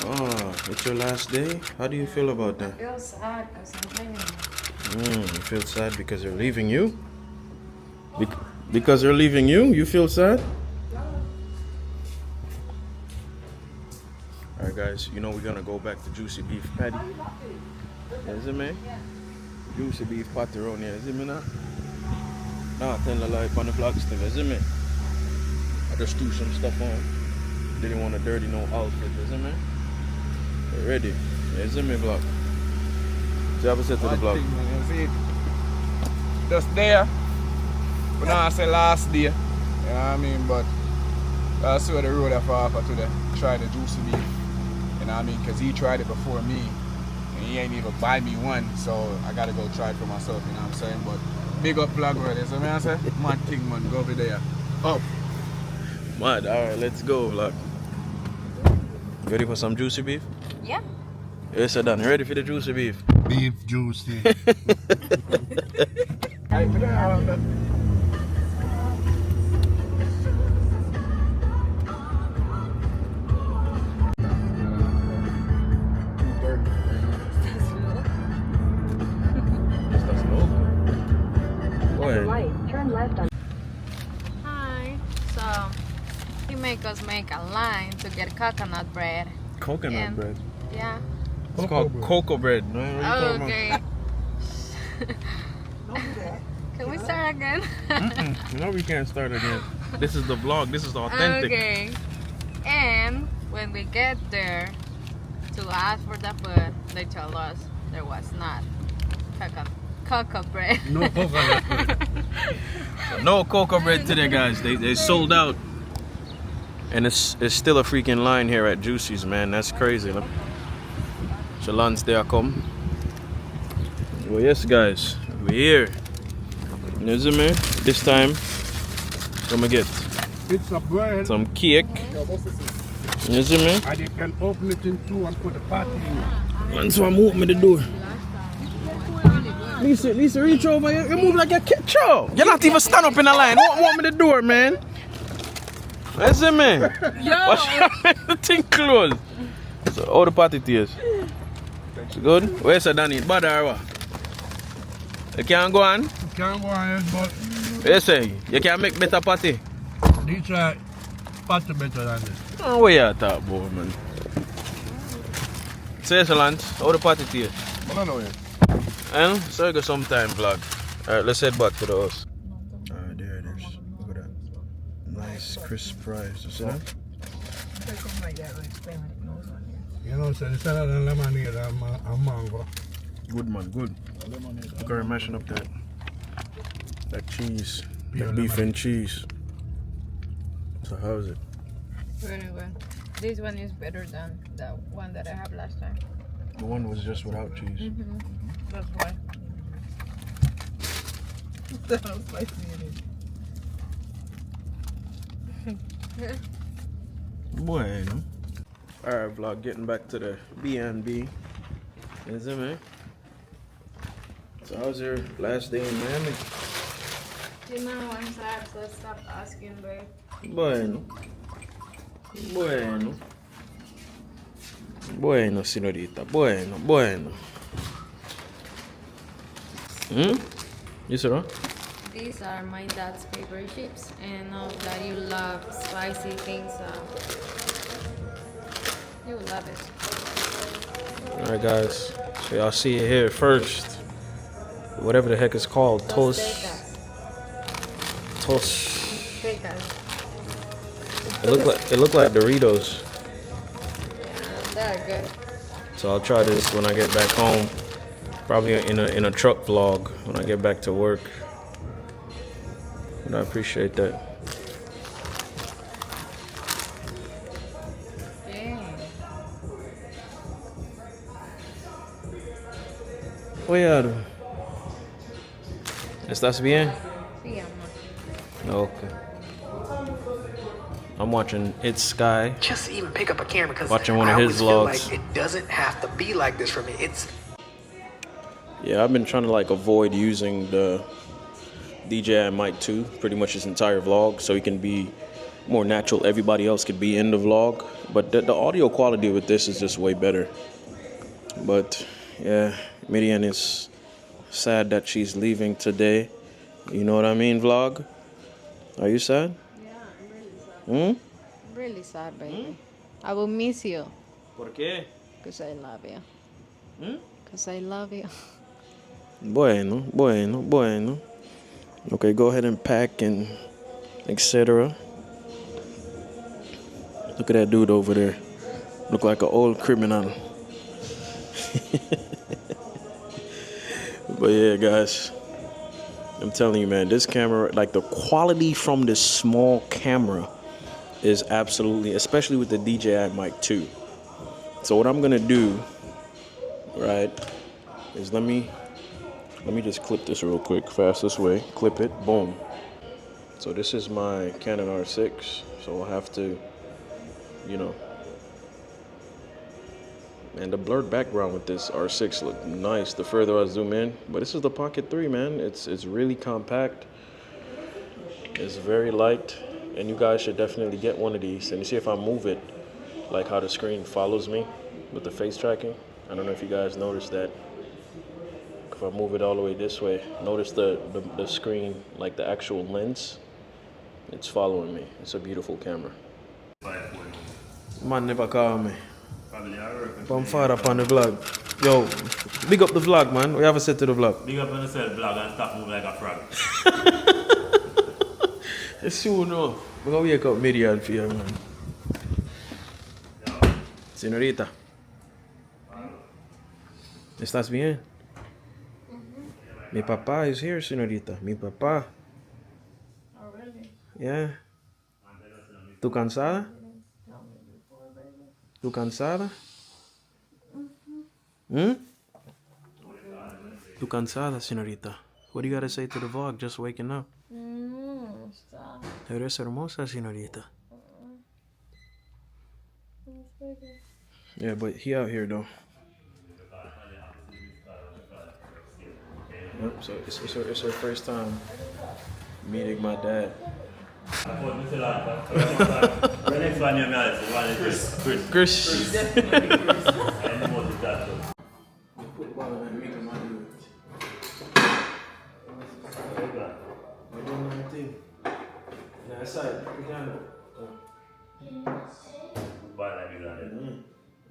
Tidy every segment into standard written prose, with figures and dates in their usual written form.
Oh, it's your last day? How do you feel about that? I feel sad because I'm leaving. You feel sad because they're leaving you? Because they're leaving you? You feel sad? Alright guys, you know we're gonna go back to Juicy Beef Patty. Is it me? Juicy Beef Patty around here, is it me now? Nah, tell the life on the vlog still, is it me? I just threw some stuff on. Didn't want to dirty no outfit, is it me? We're ready. Is it me vlog? The opposite to the vlog. Thing, just there. But now I say last day. You know what I mean? But I saw the road for today. Try the Juicy Beef. You know what I mean? Because he tried it before me. And he ain't even buy me one. So I got to go try it for myself. You know what I'm saying? But big up plug already. So I say, mad thing, man. Go over there. Up. Mad. Alright, let's go vlog. Ready for some Juicy Beef? Yeah. Yes, I'm done. Ready for the Juicy Beef? Beef juicy. Go ahead. Right, turn left on. Hi. So, he make us make a line to get coconut bread. Coconut And- bread. Yeah. It's called cocoa bread. No, what are you Oh, talking okay. Can we start again? about? No, we can't start again. This is the vlog. This is the authentic. Okay. And when we get there to ask for the food, they told us there was not cocoa bread. No coconut. No cocoa bread today, guys. They sold out. And it's still a freaking line here at Juicy's, man. That's crazy. Look. Shalon's there come. Well, yes, guys. We're here. You see me? This time, I'm gonna get It's a bread some cake. You see me? and you can open it in two and put the patty in. And so I'm opening the door. Lisa, reach over. You move like a kid. You're not even stand up in the line. Open the door, man. You see me? Watch out, the thing closed. So, all the party tears. It's good? Where's the Danny? Bad or what? You can't go on? You can't go ahead, but You say, you can make better party. these are patty better than this. Oh, what you talk about, man? Say, Lance, how the party tears? I don't know yet. And so you go sometime vlog. Alright, let's head back to the house. Alright, there it is. Look at that. Nice crisp fries. You see that? You know, so instead of the lemonade and mango. Good man, good. Look how we're mashing up that cheese. Yeah, That beef lemon. and cheese. So how is it? Very good. This one is better than the one that I have last time. The one was just without cheese. That's why. That's how spicy it is. Bueno. Alright vlog, getting back to the B&B. Is it, man? So how's your last day in Miami? You know, I'm sad, so stop asking, babe. Bueno. Bueno. Bueno, señorita. Bueno, bueno. You said what? These are my dad's favorite chips, and know that you love spicy things, so you will love it. Alright guys, so y'all see it here first. Whatever the heck it's called. Toast. Toast. Tecas. It looked like Doritos. They're good. So I'll try this when I get back home. Probably in a truck vlog when I get back to work. And I appreciate that. Dang. Oye, ¿estás bien? Sí, amor. Okay. I'm watching It's Sky. Just even pick up a camera because Watching one of I his always vlogs. feel like it doesn't have to be like this for me. It's Yeah, I've been trying to like avoid using the DJI Mic 2 pretty much his entire vlog so he can be more natural everybody else could be in the vlog. But the audio quality with this is just way better. But yeah, Miriam is sad that she's leaving today. You know what I mean, vlog? Are you sad? Yeah, I'm really sad. Really sad, baby. I will miss you. ¿Por qué? Because I love you. Because I love you. Bueno. Okay, go ahead and pack and etc. Look at that dude over there. Look like an old criminal. But yeah, guys, I'm telling you, man, this camera, like the quality from this small camera is absolutely, especially with the DJI Mic 2. So what I'm gonna do, right, is let me just clip this real quick, fastest way. Clip it, boom. So this is my Canon R6, so I'll have to, you know, and the blurred background with this R6 look nice the further I zoom in. But this is the Pocket 3, man. It's really compact. It's very light, and you guys should definitely get one of these. And you see if I move it, like how the screen follows me with the face tracking. I don't know if you guys noticed that. If I move it all the way this way, notice the screen, like the actual lens, it's following me. It's a beautiful camera. Man never call me. I'm far up on the vlog. Yo, big up the vlog, man. We have a set to the vlog. Big up on yourself, vlog, and stop moving like a frog. It's soon, no. We're gonna wake up Miriam for you, man. Señorita. ¿Estás bien? Mi papá is here, señorita. Mi papá. Oh, really? Yeah. ¿Tú cansada? ¿Tú cansada? ¿Tú cansada, señorita? What do you gotta say to the vlog? Just waking up. Stop. Eres hermosa, señorita. Yeah, but he out here though. Yep, so it's her first time meeting my dad. The next one you met, the one is Chris.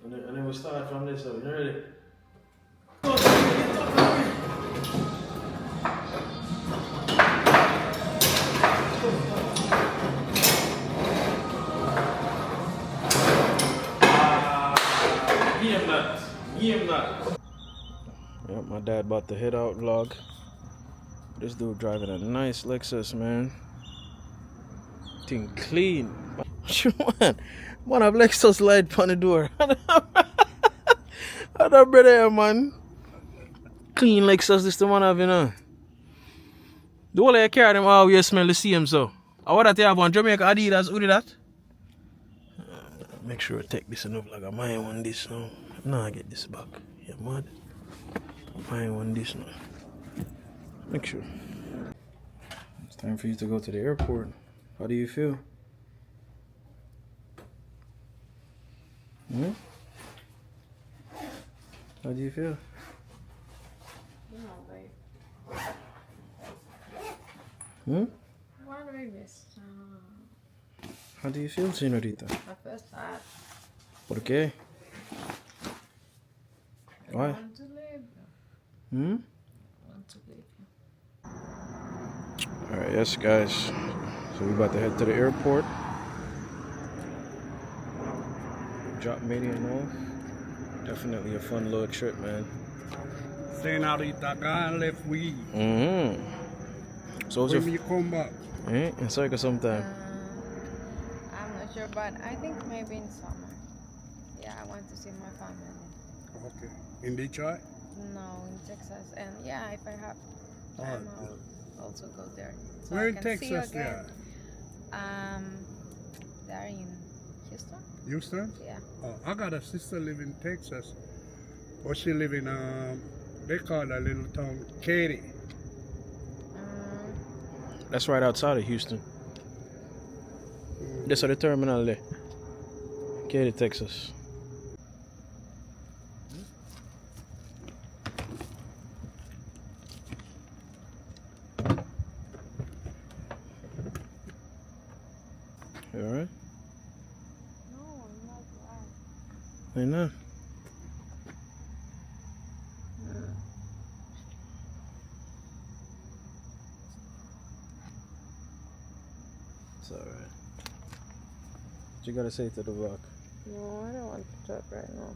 And then we start from this, so you ready? Yep, my dad bought the head out vlog. This dude driving a nice Lexus, man. Thing clean. What you want? Man, have Lexus light on the door. Other brother, man. Clean Lexus, this the one having on. The whole of your car, them always smell the same, so. I want to have one Jamaica Adidas, who did that? Make sure I take this enough, like I might want this now. Nah, I get this back. Yeah, mad. I might want this now. Make sure. It's time for you to go to the airport. How do you feel? How do you feel? What is this? How do you feel, señorita? I feel sad. ¿Por qué? Why? I want to leave. I want to leave. Alright, yes guys. So we're about to head to the airport. Drop Median off. Definitely a fun little trip, man. Señorita gone left we. So When you come back? in circle sometime. I'm not sure, but I think maybe in summer. Yeah, I want to see my family. Okay. In Detroit? No, in Texas. And yeah, if I have time, I'll also go there. So Where I in can see you Texas again. there? They're in Houston? Houston? Yeah. Oh, I got a sister live in Texas. But she live in they call that little town Katy. That's right outside of Houston. this at the terminal there. Katy, Texas. You alright? No, I'm not right. I know. It's alright. What you gotta say to the vlog? No, I don't want to talk right now.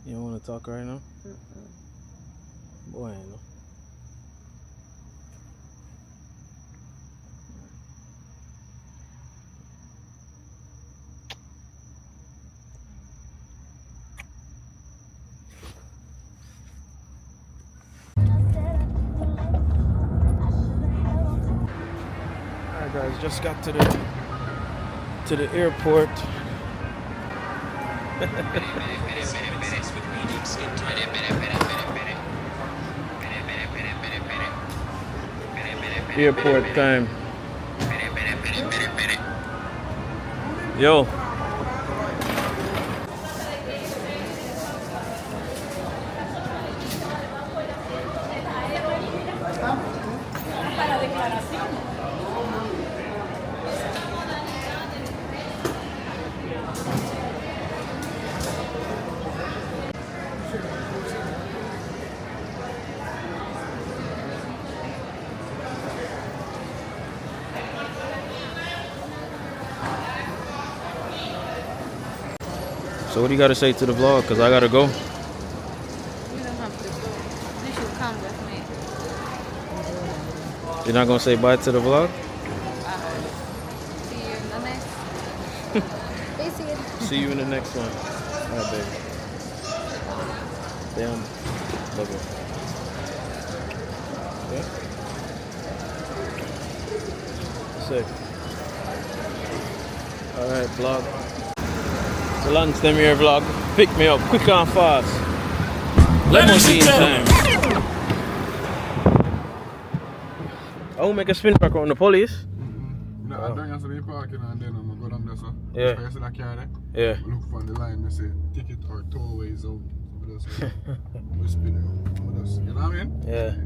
You don't want to talk right now? Boy, I know. Alright guys, just got to the airport. Airport time. Yo. So what do you got to say to the vlog? Because I got to go. You don't have to go. You should come with me. You're not going to say bye to the vlog? See you in the next. See you in the next one. All right, baby. Damn. Love you. Yeah? Sick. All right, vlog. So lunch them here vlog. Pick me up quick and fast. Limousine time. I will make a spin back around the police. No, I don't have to be parking and then I'm going to go down there, so. Yeah. I see that car there. Yeah. I look on the line, I say ticket or tollway zone. So we just spin it. You know what I mean? Yeah.